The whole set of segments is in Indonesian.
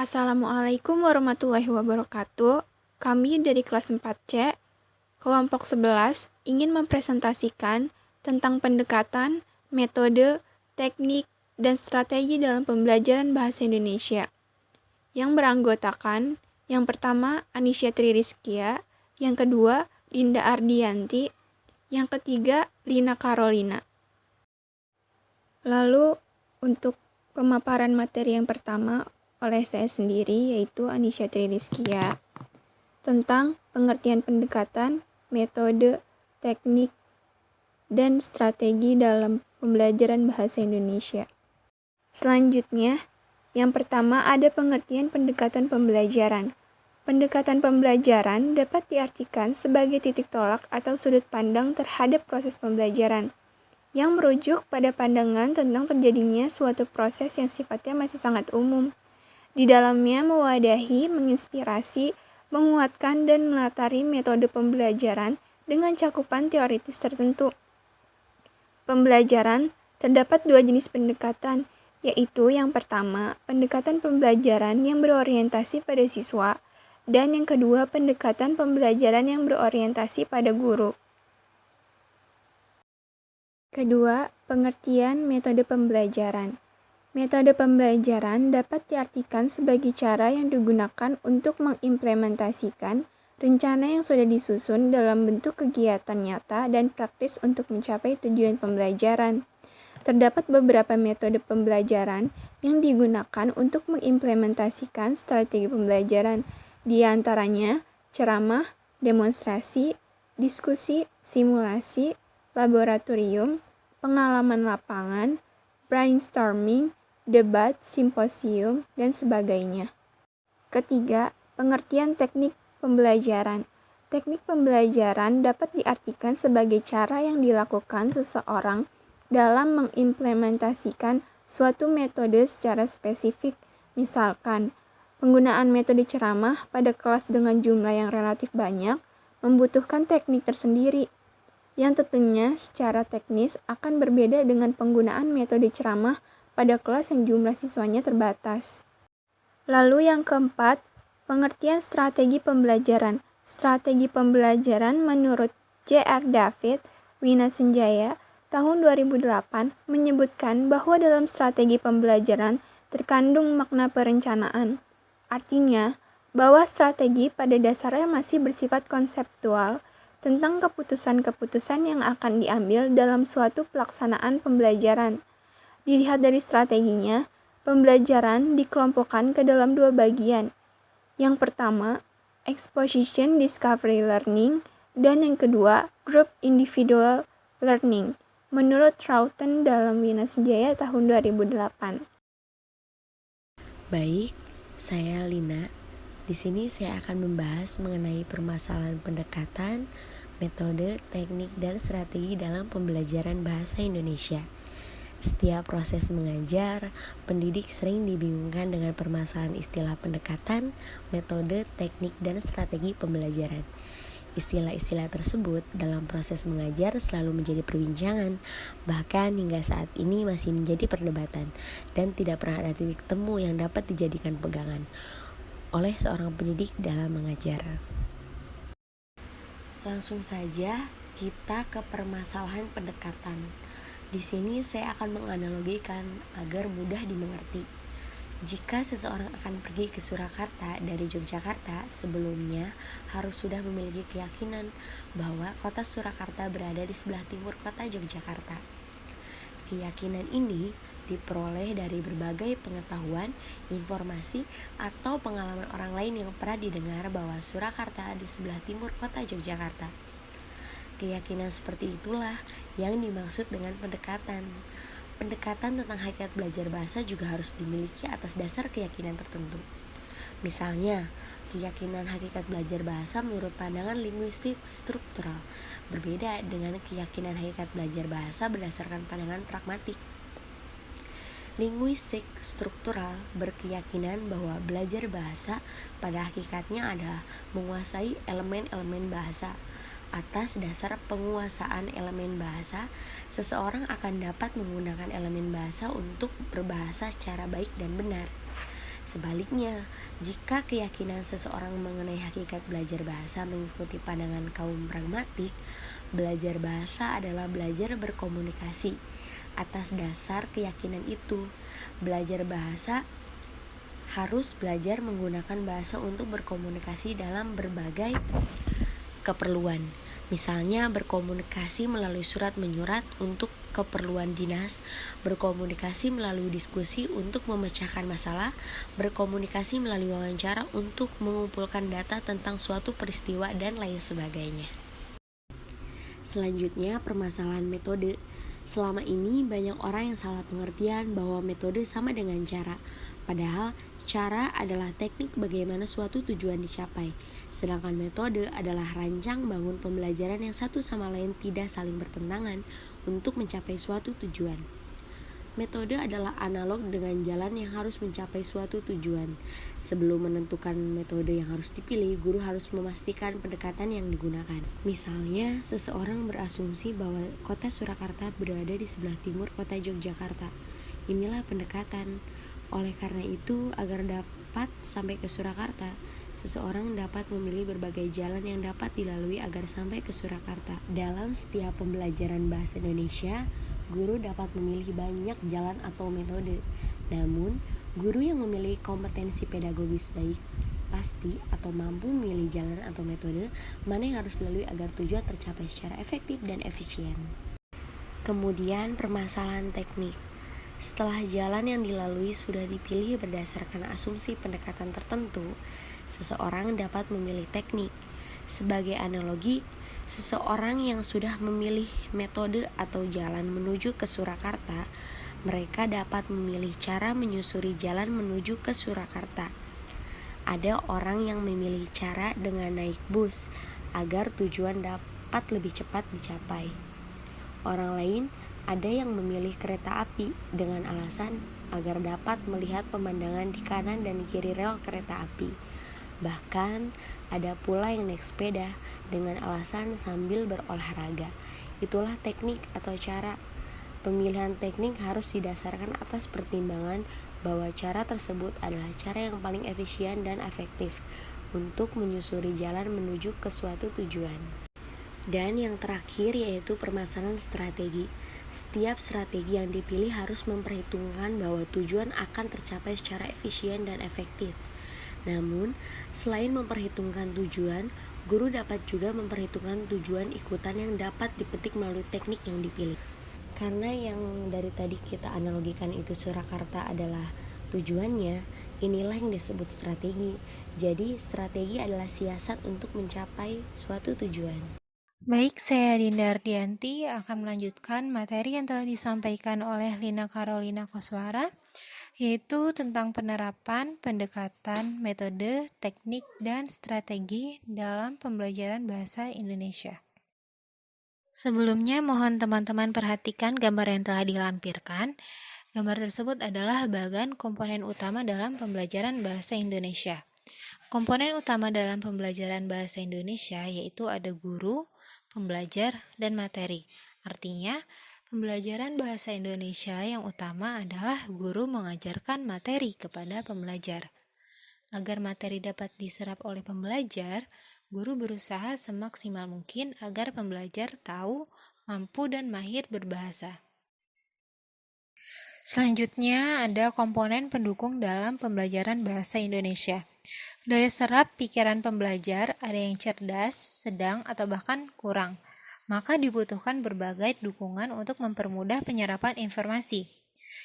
Assalamualaikum warahmatullahi wabarakatuh. Kami dari kelas 4C, kelompok 11, ingin mempresentasikan tentang pendekatan, metode, teknik, dan strategi dalam pembelajaran bahasa Indonesia. Yang beranggotakan, yang pertama Anisya Tririskia, yang kedua Dinda Ardianti, yang ketiga Lina Carolina. Lalu untuk pemaparan materi yang pertama oleh saya sendiri, yaitu Anisya Tririskia, tentang pengertian pendekatan, metode, teknik, dan strategi dalam pembelajaran bahasa Indonesia. Selanjutnya, yang pertama ada pengertian pendekatan pembelajaran. Pendekatan pembelajaran dapat diartikan sebagai titik tolak atau sudut pandang terhadap proses pembelajaran, yang merujuk pada pandangan tentang terjadinya suatu proses yang sifatnya masih sangat umum. Di dalamnya mewadahi, menginspirasi, menguatkan, dan melatari metode pembelajaran dengan cakupan teoritis tertentu. Pembelajaran terdapat dua jenis pendekatan, yaitu yang pertama, pendekatan pembelajaran yang berorientasi pada siswa, dan yang kedua, pendekatan pembelajaran yang berorientasi pada guru. Kedua, pengertian metode pembelajaran. Metode pembelajaran dapat diartikan sebagai cara yang digunakan untuk mengimplementasikan rencana yang sudah disusun dalam bentuk kegiatan nyata dan praktis untuk mencapai tujuan pembelajaran. Terdapat beberapa metode pembelajaran yang digunakan untuk mengimplementasikan strategi pembelajaran, di antaranya ceramah, demonstrasi, diskusi, simulasi, laboratorium, pengalaman lapangan, brainstorming, debat, simposium, dan sebagainya. Ketiga, pengertian teknik pembelajaran. Teknik pembelajaran dapat diartikan sebagai cara yang dilakukan seseorang dalam mengimplementasikan suatu metode secara spesifik. Misalkan, penggunaan metode ceramah pada kelas dengan jumlah yang relatif banyak membutuhkan teknik tersendiri, yang tentunya secara teknis akan berbeda dengan penggunaan metode ceramah pada kelas yang jumlah siswanya terbatas. Lalu yang keempat, pengertian strategi pembelajaran. Strategi pembelajaran menurut J.R. David, Wina Senjaya, tahun 2008 menyebutkan bahwa dalam strategi pembelajaran terkandung makna perencanaan. Artinya, bahwa strategi pada dasarnya masih bersifat konseptual tentang keputusan-keputusan yang akan diambil dalam suatu pelaksanaan pembelajaran. Dilihat dari strateginya, pembelajaran dikelompokkan ke dalam dua bagian. Yang pertama, exposition discovery learning, dan yang kedua, group individual learning, menurut Troughton dalam Wina Senjaya tahun 2008. Baik, saya Lina. Di sini saya akan membahas mengenai permasalahan pendekatan, metode, teknik, dan strategi dalam pembelajaran bahasa Indonesia. Setiap proses mengajar, pendidik sering dibingungkan dengan permasalahan istilah pendekatan, metode, teknik, dan strategi pembelajaran. Istilah-istilah tersebut dalam proses mengajar selalu menjadi perbincangan, bahkan hingga saat ini masih menjadi perdebatan, dan tidak pernah ada titik temu yang dapat dijadikan pegangan oleh seorang pendidik dalam mengajar. Langsung saja kita ke permasalahan pendekatan. Di sini saya akan menganalogikan agar mudah dimengerti. Jika seseorang akan pergi ke Surakarta dari Yogyakarta, sebelumnya harus sudah memiliki keyakinan bahwa kota Surakarta berada di sebelah timur kota Yogyakarta. Keyakinan ini diperoleh dari berbagai pengetahuan, informasi, atau pengalaman orang lain yang pernah didengar bahwa Surakarta di sebelah timur kota Yogyakarta. Keyakinan seperti itulah yang dimaksud dengan pendekatan. Pendekatan tentang hakikat belajar bahasa juga harus dimiliki atas dasar keyakinan tertentu. Misalnya, keyakinan hakikat belajar bahasa menurut pandangan linguistik struktural berbeda dengan keyakinan hakikat belajar bahasa berdasarkan pandangan pragmatik. Linguistik struktural berkeyakinan bahwa belajar bahasa pada hakikatnya adalah menguasai elemen-elemen bahasa. Atas dasar penguasaan elemen bahasa, seseorang akan dapat menggunakan elemen bahasa untuk berbahasa secara baik dan benar. Sebaliknya, jika keyakinan seseorang mengenai hakikat belajar bahasa mengikuti pandangan kaum pragmatik, belajar bahasa adalah belajar berkomunikasi. Atas dasar keyakinan itu, belajar bahasa harus belajar menggunakan bahasa untuk berkomunikasi dalam berbagai keperluan. Misalnya berkomunikasi melalui surat menyurat untuk keperluan dinas, berkomunikasi melalui diskusi untuk memecahkan masalah, berkomunikasi melalui wawancara untuk mengumpulkan data tentang suatu peristiwa dan lain sebagainya. Selanjutnya, permasalahan metode. Selama ini banyak orang yang salah pengertian bahwa metode sama dengan cara. Padahal cara adalah teknik bagaimana suatu tujuan dicapai. Sedangkan metode adalah rancang bangun pembelajaran yang satu sama lain tidak saling bertentangan untuk mencapai suatu tujuan. Metode adalah analog dengan jalan yang harus mencapai suatu tujuan. Sebelum menentukan metode yang harus dipilih, guru harus memastikan pendekatan yang digunakan. Misalnya, seseorang berasumsi bahwa kota Surakarta berada di sebelah timur kota Yogyakarta. Inilah pendekatan. Oleh karena itu, agar dapat sampai ke Surakarta, seseorang dapat memilih berbagai jalan yang dapat dilalui agar sampai ke Surakarta. Dalam setiap pembelajaran bahasa Indonesia, guru dapat memilih banyak jalan atau metode. Namun, guru yang memiliki kompetensi pedagogis baik pasti atau mampu memilih jalan atau metode mana yang harus dilalui agar tujuan tercapai secara efektif dan efisien. Kemudian, permasalahan teknik. Setelah jalan yang dilalui sudah dipilih berdasarkan asumsi pendekatan tertentu, seseorang dapat memilih teknik. Sebagai analogi, seseorang yang sudah memilih metode atau jalan menuju ke Surakarta, mereka dapat memilih cara menyusuri jalan menuju ke Surakarta. Ada orang yang memilih cara dengan naik bus agar tujuan dapat lebih cepat dicapai. Orang lain ada yang memilih kereta api dengan alasan agar dapat melihat pemandangan di kanan dan kiri rel kereta api. Bahkan ada pula yang naik sepeda dengan alasan sambil berolahraga. Itulah teknik atau cara. Pemilihan teknik harus didasarkan atas pertimbangan bahwa cara tersebut adalah cara yang paling efisien dan efektif untuk menyusuri jalan menuju ke suatu tujuan. Dan yang terakhir yaitu permasalahan strategi. Setiap strategi yang dipilih harus memperhitungkan bahwa tujuan akan tercapai secara efisien dan efektif. Namun, selain memperhitungkan tujuan, guru dapat juga memperhitungkan tujuan ikutan yang dapat dipetik melalui teknik yang dipilih. Karena yang dari tadi kita analogikan itu Surakarta adalah tujuannya, inilah yang disebut strategi. Jadi, strategi adalah siasat untuk mencapai suatu tujuan. Baik, saya Dinda Ardianti akan melanjutkan materi yang telah disampaikan oleh Lina Carolina Koswara, yaitu tentang penerapan, pendekatan, metode, teknik, dan strategi dalam pembelajaran bahasa Indonesia. Sebelumnya, mohon teman-teman perhatikan gambar yang telah dilampirkan. Gambar tersebut adalah bagian komponen utama dalam pembelajaran bahasa Indonesia. Komponen utama dalam pembelajaran bahasa Indonesia yaitu ada guru, pembelajar, dan materi. Artinya, pembelajaran bahasa Indonesia yang utama adalah guru mengajarkan materi kepada pembelajar. Agar materi dapat diserap oleh pembelajar, guru berusaha semaksimal mungkin agar pembelajar tahu, mampu, dan mahir berbahasa. Selanjutnya ada komponen pendukung dalam pembelajaran bahasa Indonesia. Daya serap pikiran pembelajar ada yang cerdas, sedang, atau bahkan kurang. Maka dibutuhkan berbagai dukungan untuk mempermudah penyerapan informasi.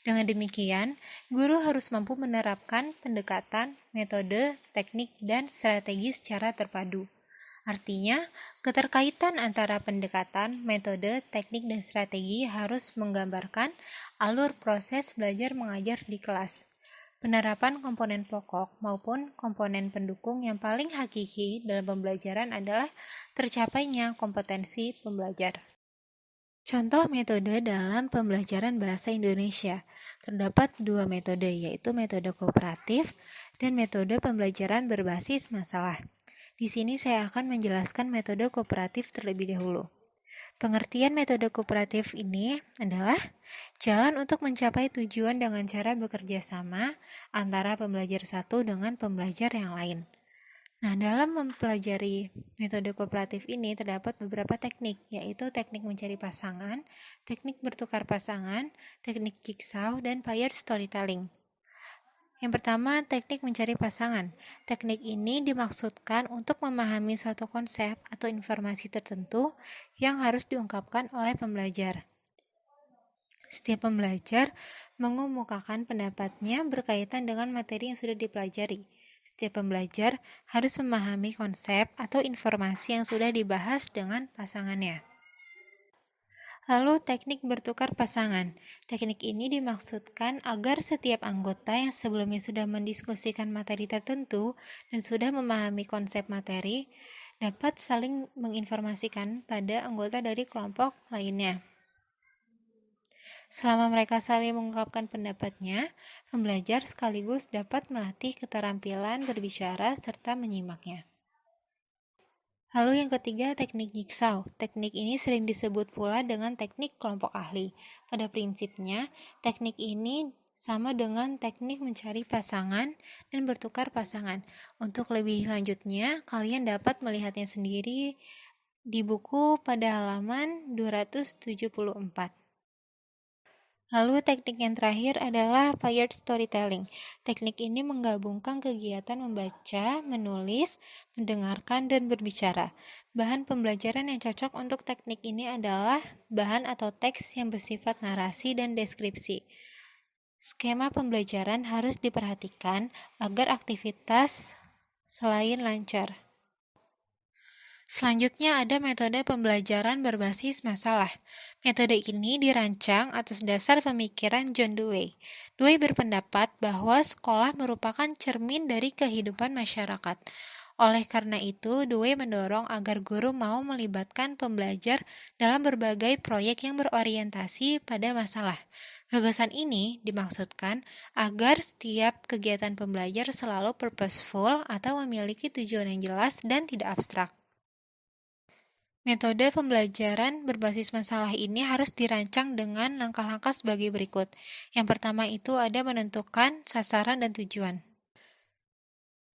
Dengan demikian, guru harus mampu menerapkan pendekatan, metode, teknik, dan strategi secara terpadu. Artinya, keterkaitan antara pendekatan, metode, teknik, dan strategi harus menggambarkan alur proses belajar mengajar di kelas. Penerapan komponen pokok maupun komponen pendukung yang paling hakiki dalam pembelajaran adalah tercapainya kompetensi pembelajar. Contoh metode dalam pembelajaran bahasa Indonesia. Terdapat dua metode, yaitu metode kooperatif dan metode pembelajaran berbasis masalah. Di sini saya akan menjelaskan metode kooperatif terlebih dahulu. Pengertian metode kooperatif ini adalah jalan untuk mencapai tujuan dengan cara bekerja sama antara pembelajar satu dengan pembelajar yang lain. Nah, dalam mempelajari metode kooperatif ini terdapat beberapa teknik, yaitu teknik mencari pasangan, teknik bertukar pasangan, teknik jigsaw, dan paired storytelling. Yang pertama, teknik mencari pasangan. Teknik ini dimaksudkan untuk memahami suatu konsep atau informasi tertentu yang harus diungkapkan oleh pembelajar. Setiap pembelajar mengemukakan pendapatnya berkaitan dengan materi yang sudah dipelajari. Setiap pembelajar harus memahami konsep atau informasi yang sudah dibahas dengan pasangannya. Lalu teknik bertukar pasangan. Teknik ini dimaksudkan agar setiap anggota yang sebelumnya sudah mendiskusikan materi tertentu dan sudah memahami konsep materi dapat saling menginformasikan pada anggota dari kelompok lainnya. Selama mereka saling mengungkapkan pendapatnya, pembelajar sekaligus dapat melatih keterampilan berbicara serta menyimaknya. Lalu yang ketiga, teknik jigsaw. Teknik ini sering disebut pula dengan teknik kelompok ahli. Pada prinsipnya, teknik ini sama dengan teknik mencari pasangan dan bertukar pasangan. Untuk lebih lanjutnya, kalian dapat melihatnya sendiri di buku pada halaman 274. Lalu teknik yang terakhir adalah paired storytelling. Teknik ini menggabungkan kegiatan membaca, menulis, mendengarkan, dan berbicara. Bahan pembelajaran yang cocok untuk teknik ini adalah bahan atau teks yang bersifat narasi dan deskripsi. Skema pembelajaran harus diperhatikan agar aktivitas selain lancar. Selanjutnya ada metode pembelajaran berbasis masalah. Metode ini dirancang atas dasar pemikiran John Dewey. Dewey berpendapat bahwa sekolah merupakan cermin dari kehidupan masyarakat. Oleh karena itu, Dewey mendorong agar guru mau melibatkan pembelajar dalam berbagai proyek yang berorientasi pada masalah. Gagasan ini dimaksudkan agar setiap kegiatan pembelajar selalu purposeful atau memiliki tujuan yang jelas dan tidak abstrak. Metode pembelajaran berbasis masalah ini harus dirancang dengan langkah-langkah sebagai berikut. Yang pertama itu ada menentukan sasaran dan tujuan.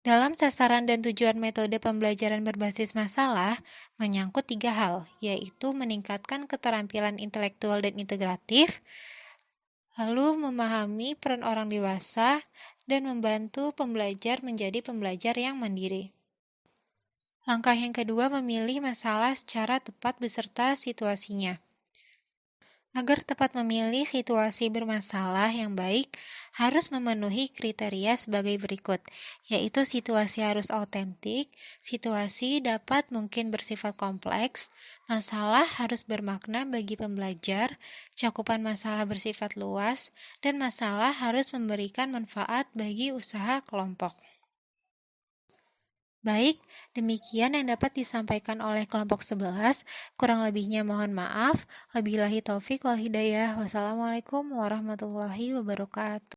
Dalam sasaran dan tujuan metode pembelajaran berbasis masalah menyangkut 3 hal, yaitu meningkatkan keterampilan intelektual dan integratif, lalu memahami peran orang dewasa, dan membantu pembelajar menjadi pembelajar yang mandiri. Langkah yang kedua, memilih masalah secara tepat beserta situasinya. Agar tepat memilih situasi bermasalah yang baik, harus memenuhi kriteria sebagai berikut, yaitu situasi harus autentik, situasi dapat mungkin bersifat kompleks, masalah harus bermakna bagi pembelajar, cakupan masalah bersifat luas, dan masalah harus memberikan manfaat bagi usaha kelompok. Baik, demikian yang dapat disampaikan oleh kelompok 11. Kurang lebihnya mohon maaf. Wabillahi taufik wal hidayah. Wassalamualaikum warahmatullahi wabarakatuh.